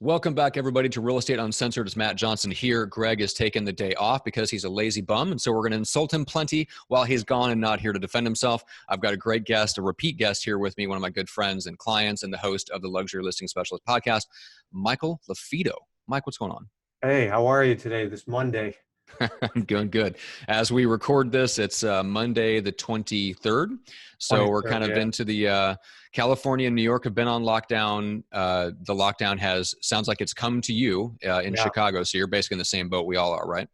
Welcome back, everybody, to Real Estate Uncensored. It's Matt Johnson here. Greg is taking the day off because he's a lazy bum, and so we're going to insult him plenty while he's gone and not here to defend himself. I've got a great guest, a repeat guest here with me, one of my good friends and clients, and the host of the Luxury Listing Specialist podcast, Michael LaFido. Mike, what's going on? Hey, how are you today, this Monday? I'm doing good. As we record this, it's Monday the 23rd. So we're kind of into the California and New York have been on lockdown. The lockdown sounds like it's come to you in Chicago. So you're basically in the same boat we all are, right?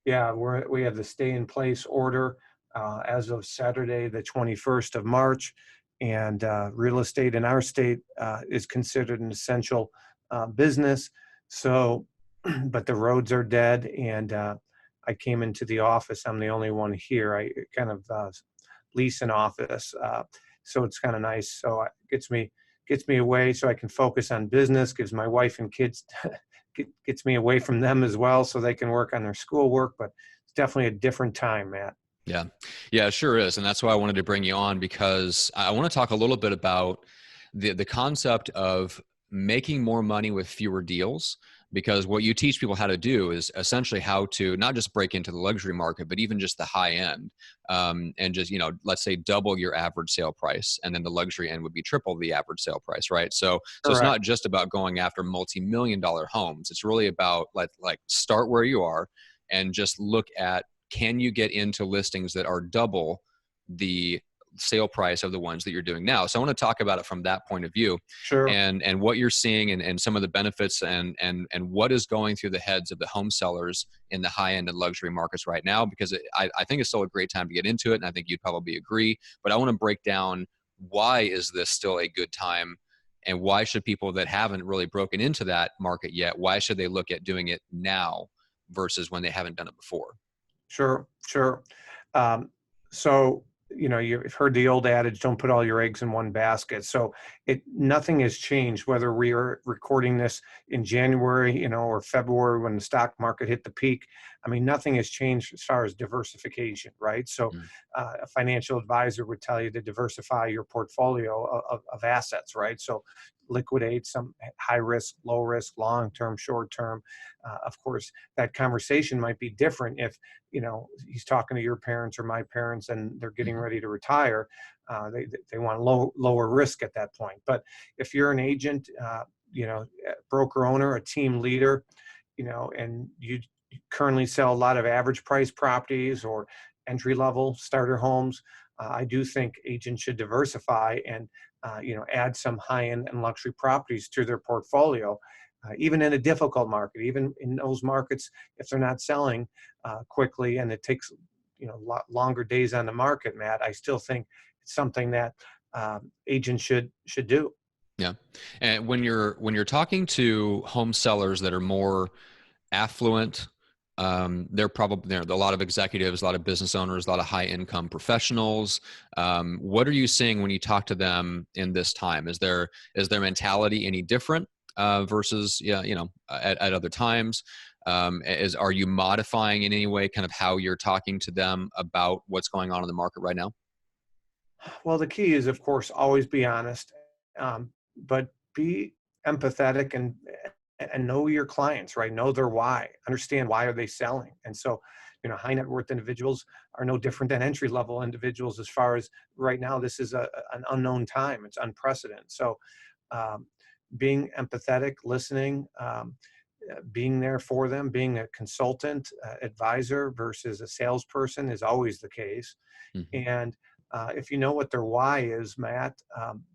Yeah, we have the stay in place order as of Saturday, the 21st of March. And real estate in our state is considered an essential business. So, but the roads are dead, and I came into the office. I'm the only one here. I kind of lease an office, so it's kind of nice. So it gets me away, so I can focus on business. Gives my wife and kids gets me away from them as well, so they can work on their schoolwork. But it's definitely a different time, Matt. Yeah, it sure is, and that's why I wanted to bring you on, because I want to talk a little bit about the concept of making more money with fewer deals. Because what you teach people how to do is essentially how to not just break into the luxury market, but even just the high end, and just, let's say double your average sale price. And then the luxury end would be triple the average sale price, right? So it's not just about going after multi-million-dollar homes. It's really about like start where you are and just look at, can you get into listings that are double the sale price of the ones that you're doing now? So I want to talk about it from that point of view. Sure. And what you're seeing and some of the benefits and what is going through the heads of the home sellers in the high end and luxury markets right now, because I think it's still a great time to get into it. And I think you'd probably agree, but I want to break down, why is this still a good time? And why should people that haven't really broken into that market yet, why should they look at doing it now versus when they haven't done it before? Sure. So, you've heard the old adage, don't put all your eggs in one basket. So nothing has changed, whether we are recording this in January, or February when the stock market hit the peak. I mean, nothing has changed as far as diversification, right? So a financial advisor would tell you to diversify your portfolio of assets, right? So liquidate some high risk, low risk, long term, short term. Of course, that conversation might be different if he's talking to your parents or my parents and they're getting ready to retire. They want lower risk at that point. But if you're an agent, broker owner, a team leader, and you currently sell a lot of average price properties or entry level starter homes, I do think agents should diversify and add some high-end and luxury properties to their portfolio, even in a difficult market, even in those markets, if they're not selling quickly and it takes longer days on the market, Matt, I still think it's something that agents should do. Yeah. And when you're talking to home sellers that are more affluent, there are a lot of executives, a lot of business owners, a lot of high income professionals. What are you seeing when you talk to them in this time? Is their mentality any different versus at other times? Are you modifying in any way kind of how you're talking to them about what's going on in the market right now? Well, the key is, of course, always be honest, but be empathetic and know your clients, right? Know their why, understand why are they selling. And so, high net worth individuals are no different than entry level individuals as far as right now, this is an unknown time. It's unprecedented. So being empathetic, listening, being there for them, being a consultant, advisor versus a salesperson is always the case. Mm-hmm. And if you know what their why is, Matt,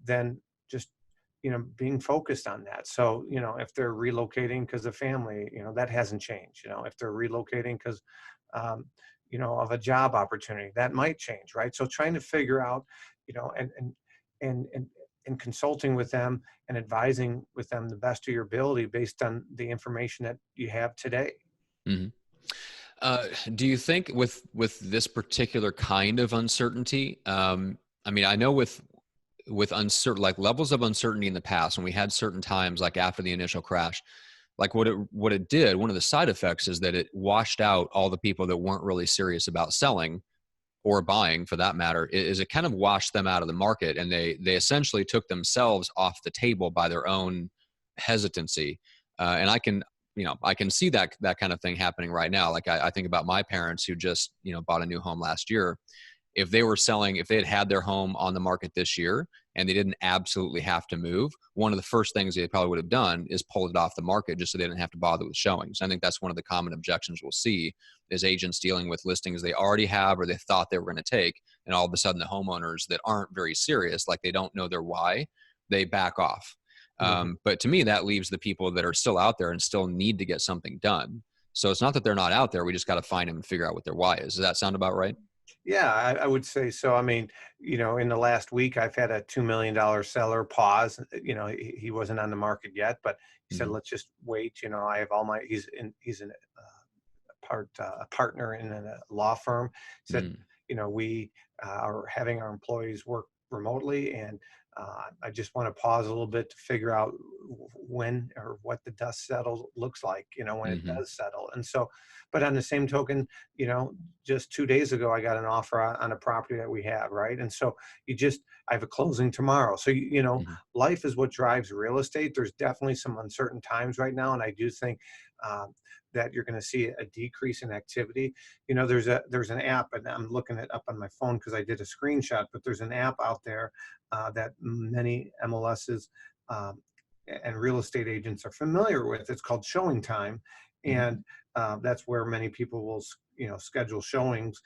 then just being focused on that. So, if they're relocating because of family, that hasn't changed. If they're relocating because, of a job opportunity, that might change, right? So trying to figure out, and consulting with them and advising with them the best of your ability based on the information that you have today. Mm-hmm. Do you think with this particular kind of uncertainty, I know with uncertain, like levels of uncertainty in the past, when we had certain times, like after the initial crash, like what it did, one of the side effects is that it washed out all the people that weren't really serious about selling or buying, for that matter, is it kind of washed them out of the market, and they essentially took themselves off the table by their own hesitancy. And I can see that kind of thing happening right now. Like I think about my parents who just, bought a new home last year. If they were selling, if they had their home on the market this year and they didn't absolutely have to move, one of the first things they probably would have done is pulled it off the market just so they didn't have to bother with showings. I think that's one of the common objections we'll see is agents dealing with listings they already have or they thought they were going to take. And all of a sudden the homeowners that aren't very serious, like they don't know their why, they back off. Mhm. But to me, that leaves the people that are still out there and still need to get something done. So it's not that they're not out there. We just got to find them and figure out what their why is. Does that sound about right? Yeah, I would say so. I mean, in the last week, I've had a $2 million seller pause. He wasn't on the market yet, but he said, Mm-hmm. let's just wait. I have all my, he's a partner in a law firm. Said, Mm-hmm. we are having our employees work remotely, and I just want to pause a little bit to figure out when or what the dust settles looks like, when it Mm-hmm. does settle. And so, but on the same token, just 2 days ago, I got an offer on a property that we have, right? And so I have a closing tomorrow. So, Mm-hmm. life is what drives real estate. There's definitely some uncertain times right now. And I do think, that you're going to see a decrease in activity. There's an app, and I'm looking it up on my phone because I did a screenshot, but there's an app out there that many MLSs um, and real estate agents are familiar with. It's called Showing Time, Mm-hmm. and that's where many people will schedule showings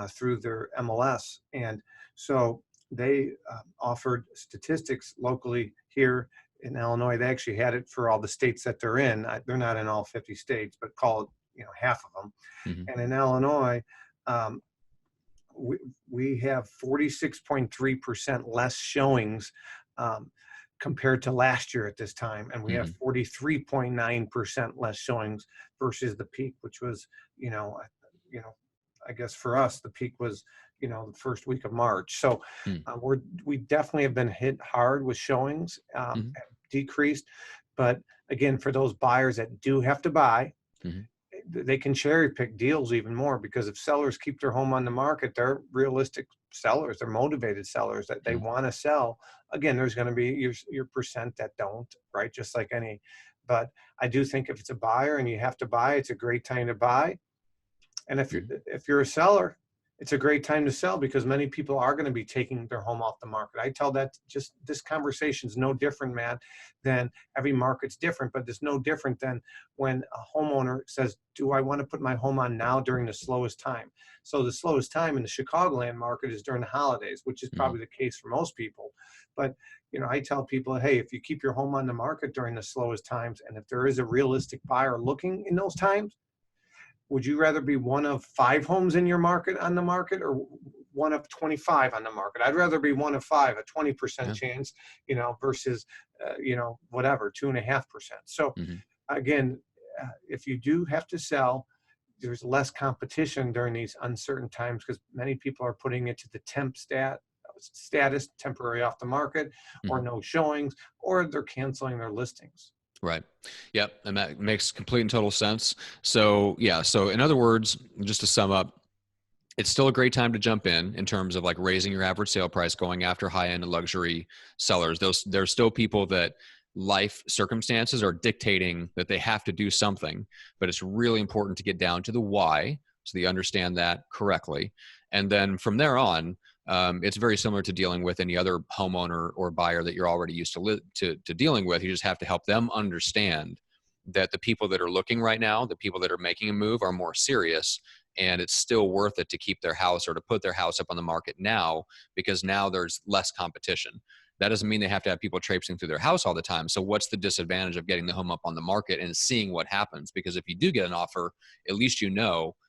through their MLS. And so they offered statistics locally here in Illinois. They actually had it for all the states that they're in. They're not in all 50 states, but call it half of them. Mm-hmm. And in Illinois, um, we, we have 46.3% less showings um, compared to last year at this time, and we have Mm-hmm. 43.9% less showings versus the peak, which was, you know, I guess for us the peak was, the first week of March. So we definitely have been hit hard with showings, Mm-hmm. have decreased, but again, for those buyers that do have to buy, Mm-hmm. they can cherry pick deals even more, because if sellers keep their home on the market, they're realistic sellers, they're motivated sellers that they Mm-hmm. want to sell. Again, there's going to be your percent that don't, right? Just like any, but I do think if it's a buyer and you have to buy, it's a great time to buy. And Mm-hmm. if you're a seller, it's a great time to sell, because many people are going to be taking their home off the market. I tell that, just this conversation is no different, Matt, than every market's different, but it's no different than when a homeowner says, do I want to put my home on now during the slowest time? So the slowest time in the Chicagoland market is during the holidays, which is Mm-hmm. probably the case for most people. But I tell people, hey, if you keep your home on the market during the slowest times, and if there is a realistic buyer looking in those times, would you rather be one of 5 homes in your market on the market, or one of 25 on the market? I'd rather be one of 5, a 20% Yeah. chance, versus, whatever, 2.5%. So Mm-hmm. again, if you do have to sell, there's less competition during these uncertain times, because many people are putting it to the status, temporary off the market, or Mm-hmm. no showings, or they're canceling their listings. Right. Yep. And that makes complete and total sense. So, yeah. So, in other words, just to sum up, it's still a great time to jump in terms of like raising your average sale price, going after high end and luxury sellers. There's still people that life circumstances are dictating that they have to do something, but it's really important to get down to the why so that you understand that correctly. And then from there on, it's very similar to dealing with any other homeowner or buyer that you're already used to dealing with. You just have to help them understand that the people that are looking right now, the people that are making a move, are more serious, and it's still worth it to keep their house or to put their house up on the market now, because now there's less competition. That doesn't mean they have to have people traipsing through their house all the time. So what's the disadvantage of getting the home up on the market and seeing what happens? Because if you do get an offer, at least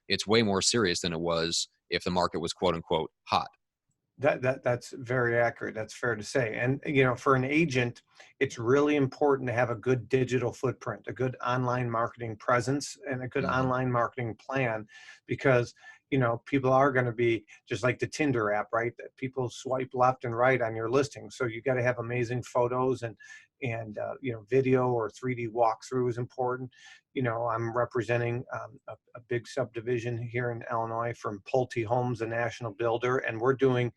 it's way more serious than it was if the market was quote unquote hot. That's very accurate. That's fair to say. And for an agent, it's really important to have a good digital footprint, a good online marketing presence, and a good Mm-hmm. online marketing plan, because people are going to be just like the Tinder app, right? That people swipe left and right on your listing. So you got to have amazing photos, and video or 3D walkthrough is important. I'm representing a big subdivision here in Illinois from Pulte Homes, a national builder, and we're doing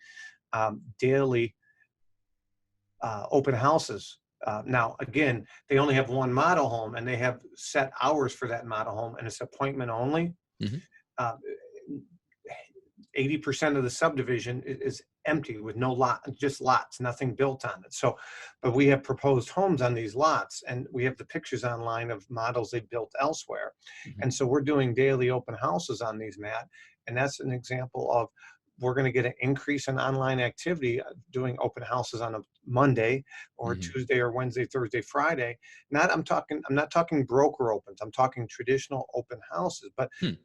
daily open houses Now, again, they only have one model home and they have set hours for that model home and it's appointment only. Hmm. Uh, 80% of the subdivision is empty with no lot, just lots, nothing built on it. So, but we have proposed homes on these lots and we have the pictures online of models they built elsewhere. Hmm. And so we're doing daily open houses on these, Matt. And that's an example of, we're going to get an increase in online activity doing open houses on a Monday or Hmm. Tuesday or Wednesday, Thursday, Friday. I'm not talking broker opens. I'm talking traditional open houses, but Hmm.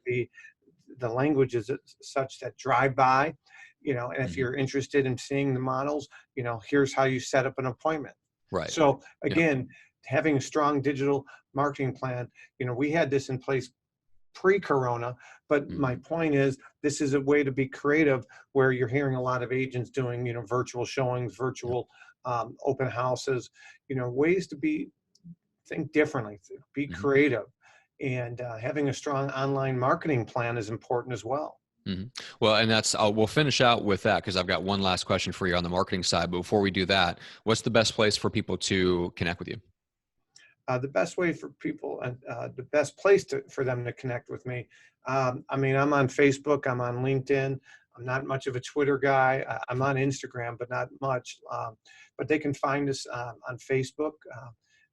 the language is such that drive by, and if Hmm. you're interested in seeing the models, here's how you set up an appointment. Right. So Yep. again, having a strong digital marketing plan, we had this in place pre-corona, but my Hmm. point is this is a way to be creative where you're hearing a lot of agents doing, virtual showings, Yep. virtual open houses, ways to think differently, be Hmm. creative. And having a strong online marketing plan is important as well. Hmm. Well, and we'll finish out with that because I've got one last question for you on the marketing side. But before we do that, what's the best place for people to connect with you? The best way for people and the best place for them to connect with me. I mean, I'm on Facebook, I'm on LinkedIn. I'm not much of a Twitter guy. I'm on Instagram, but not much. But they can find us on Facebook.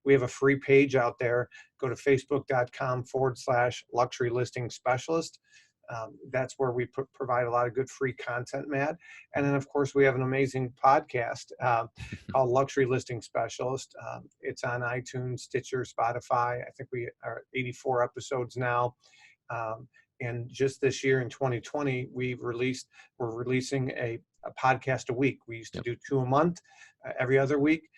We have a free page out there. Go to facebook.com/luxury listing specialist. That's where we provide a lot of good free content, Matt. And then, of course, we have an amazing podcast called Luxury Listing Specialist. It's on iTunes, Stitcher, Spotify. I think we are 84 episodes now. And just this year in 2020, we're releasing a podcast a week. We used to Yep. do 2 a month, every other week.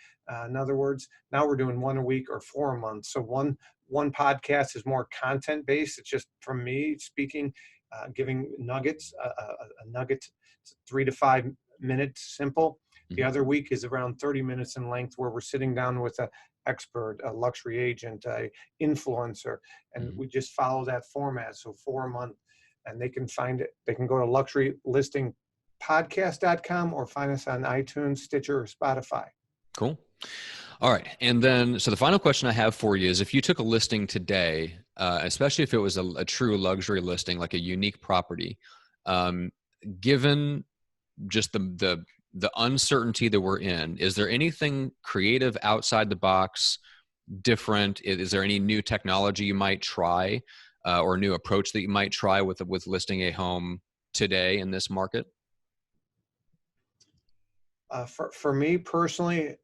In other words, now we're doing 1 a week or 4 a month. So one podcast is more content based. It's just from me speaking, giving nuggets, a nugget, 3 to 5 minutes, simple. The Hmm. other week is around 30 minutes in length, where we're sitting down with an expert, a luxury agent, a influencer, and Hmm. we just follow that format. So 4 a month, and they can find it. They can go to luxurylistingpodcast.com or find us on iTunes, Stitcher, or Spotify. Cool. All right. And then, so the final question I have for you is if you took a listing today, especially if it was a true luxury listing, like a unique property, um, given just the uncertainty that we're in, is there anything creative outside the box, different? Is there any new technology you might try, or a new approach that you might try with listing a home today in this market? For me personally,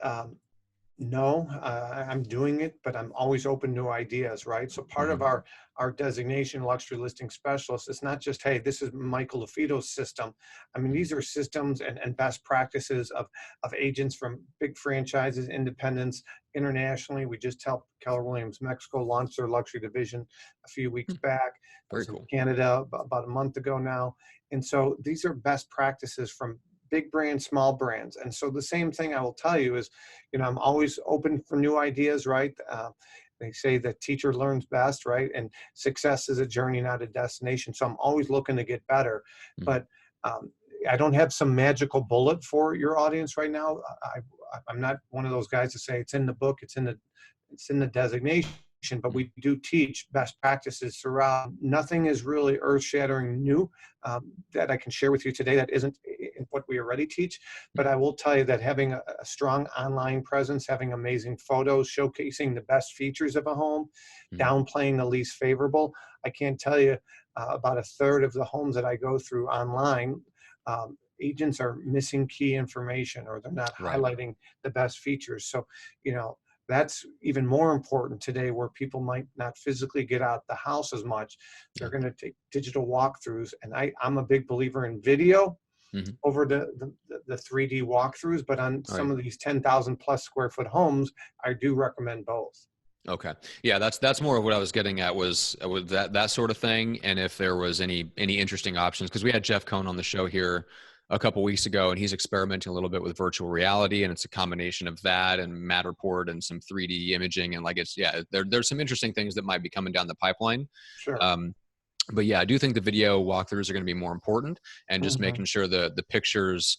no, I'm doing it, but I'm always open to ideas, right? So part of Hmm. our designation, luxury listing specialist, it's not just, hey, this is Michael LaFido's system. I mean, these are systems and best practices of agents from big franchises, independents, internationally. We just helped Keller Williams Mexico launch their luxury division a few weeks back. I Very was in cool. Canada about a month ago now. And so these are best practices from big brands, small brands. And so the same thing I will tell you is, I'm always open for new ideas, right? They say the teacher learns best, right? And success is a journey, not a destination. So I'm always looking to get better. Mhm. But I don't have some magical bullet for your audience right now. I'm not one of those guys to say it's in the book, it's in the designation, but we do teach best practices throughout. Nothing is really earth-shattering new that I can share with you today that isn't in what we already teach. But I will tell you that having a strong online presence, having amazing photos, showcasing the best features of a home, Mhm. downplaying the least favorable. I can't tell you about a third of the homes that I go through online. Agents are missing key information or they're not Right. highlighting the best features. So, you know, that's even more important today where people might not physically get out the house as much. They're Yeah. going to take digital walkthroughs. And I'm a big believer in video Mhm. over the 3D walkthroughs, but on All some right. of these 10,000 plus square foot homes, I do recommend both. Okay. Yeah, that's more of what I was getting at was with that sort of thing, and if there was any interesting options, because we had Jeff Cohn on the show here a couple weeks ago, and he's experimenting a little bit with virtual reality, and it's a combination of that and Matterport and some 3D imaging, and there's some interesting things that might be coming down the pipeline. Sure. Um, but yeah, I do think the video walkthroughs are going to be more important, and just Hmm. making sure the pictures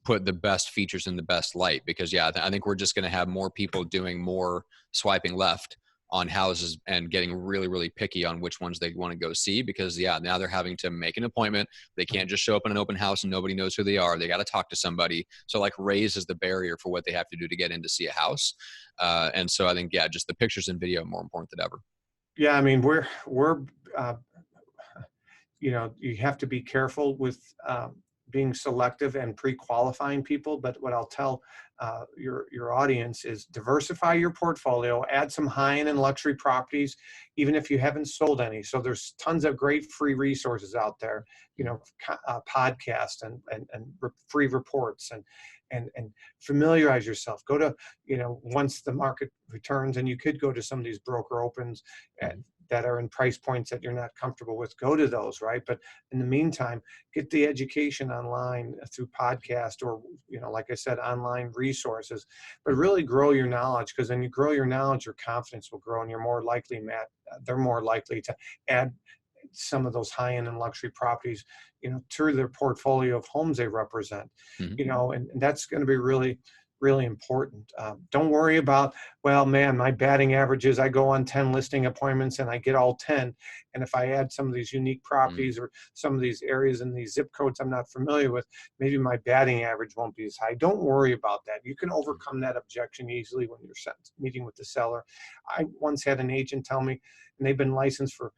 put the best features in the best light. Because yeah, I think we're just going to have more people doing more swiping left on houses and getting really, really picky on which ones they want to go see, because yeah, now they're having to make an appointment. They can't just show up in an open house and nobody knows who they are. They got to talk to somebody. So like raises the barrier for what they have to do to get in to see a house. And so I think, yeah, just the pictures and video are more important than ever. Yeah, I mean, we're you know, you have to be careful with being selective and pre-qualifying people. But what I'll tell your audience is diversify your portfolio, add some high-end and luxury properties, even if you haven't sold any. So there's tons of great free resources out there, you know, podcasts and free reports, and familiarize yourself. Go to, you know, once the market returns, and you could go to some of these broker opens that are in price points that you're not comfortable with, go to those, right? But in the meantime, get the education online through podcast or, you know, like I said, online resources, but really grow your knowledge, because when you grow your knowledge, your confidence will grow, and you're more likely, Matt, they're more likely to add some of those high-end and luxury properties, you know, to their portfolio of homes they represent, you know, and that's going to be really, really important. Don't worry about, well, man, my batting average is I go on 10 listing appointments and I get all 10. And if I add some of these unique properties or some of these areas in these zip codes I'm not familiar with, maybe my batting average won't be as high. Don't worry about that. You can overcome that objection easily when you're meeting with the seller. I once had an agent tell me, and they've been licensed for,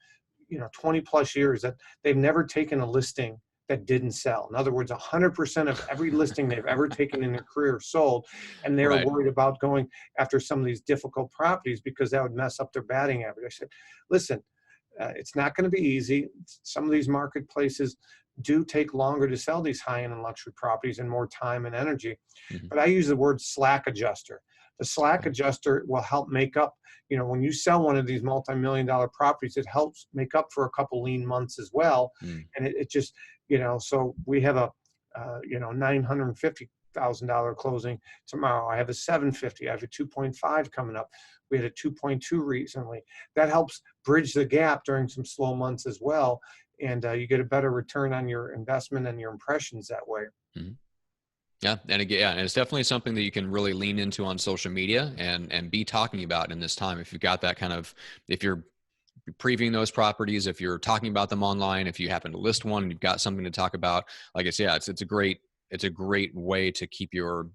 you know, 20 plus years, that they've never taken a listing that didn't sell. In other words, 100% of every listing they've ever taken in their career sold, and they're Right. worried about going after some of these difficult properties because that would mess up their batting average. I said, listen, it's not going to be easy. Some of these marketplaces do take longer to sell these high-end and luxury properties and more time and energy. But I use the word slack adjuster. The slack adjuster will help make up, you know, when you sell one of these multi-million-dollar properties, it helps make up for a couple lean months as well. And it just, you know, so we have a, you know, $950,000 closing tomorrow. I have a 750. I have a 2.5 coming up. We had a 2.2 recently. That helps bridge the gap during some slow months as well. And you get a better return on your investment and your impressions that way. Yeah. And again, yeah, and it's definitely something that you can really lean into on social media and be talking about in this time. If you've got that kind of, if you're previewing those properties, if you're talking about them online, if you happen to list one and you've got something to talk about, like I said, yeah, it's a great way to keep your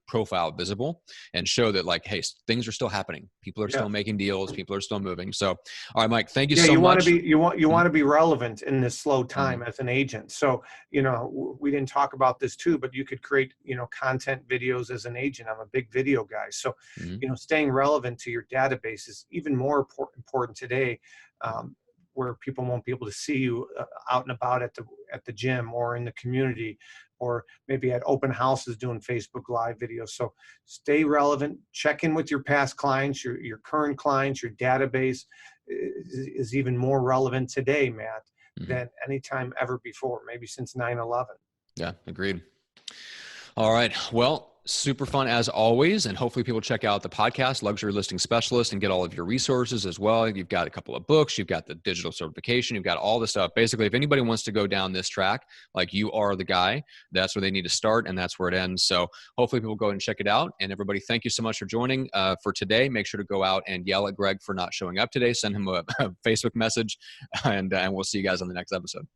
profile visible and show that, like, hey, things are still happening. People are still making deals. People are still moving. So, all right, Mike, thank you so much. You want to be relevant in this slow time as an agent. So, you know, we didn't talk about this too, but you could create, you know, content videos as an agent. I'm a big video guy. So, you know, staying relevant to your database is even more important today, where people won't be able to see you out and about at the gym or in the community, or maybe at open houses doing Facebook Live videos. So stay relevant, check in with your past clients, your current clients, your database is even more relevant today, Matt, than any time ever before, maybe since 9/11. Yeah, agreed. All right. Well, super fun as always. And hopefully people check out the podcast, Luxury Listing Specialist, and get all of your resources as well. You've got a couple of books, you've got the digital certification, you've got all the stuff. Basically, if anybody wants to go down this track, like you are the guy, that's where they need to start, and that's where it ends. So hopefully people go and check it out. And everybody, thank you so much for joining for today. Make sure to go out and yell at Greg for not showing up today. Send him a Facebook message, and we'll see you guys on the next episode.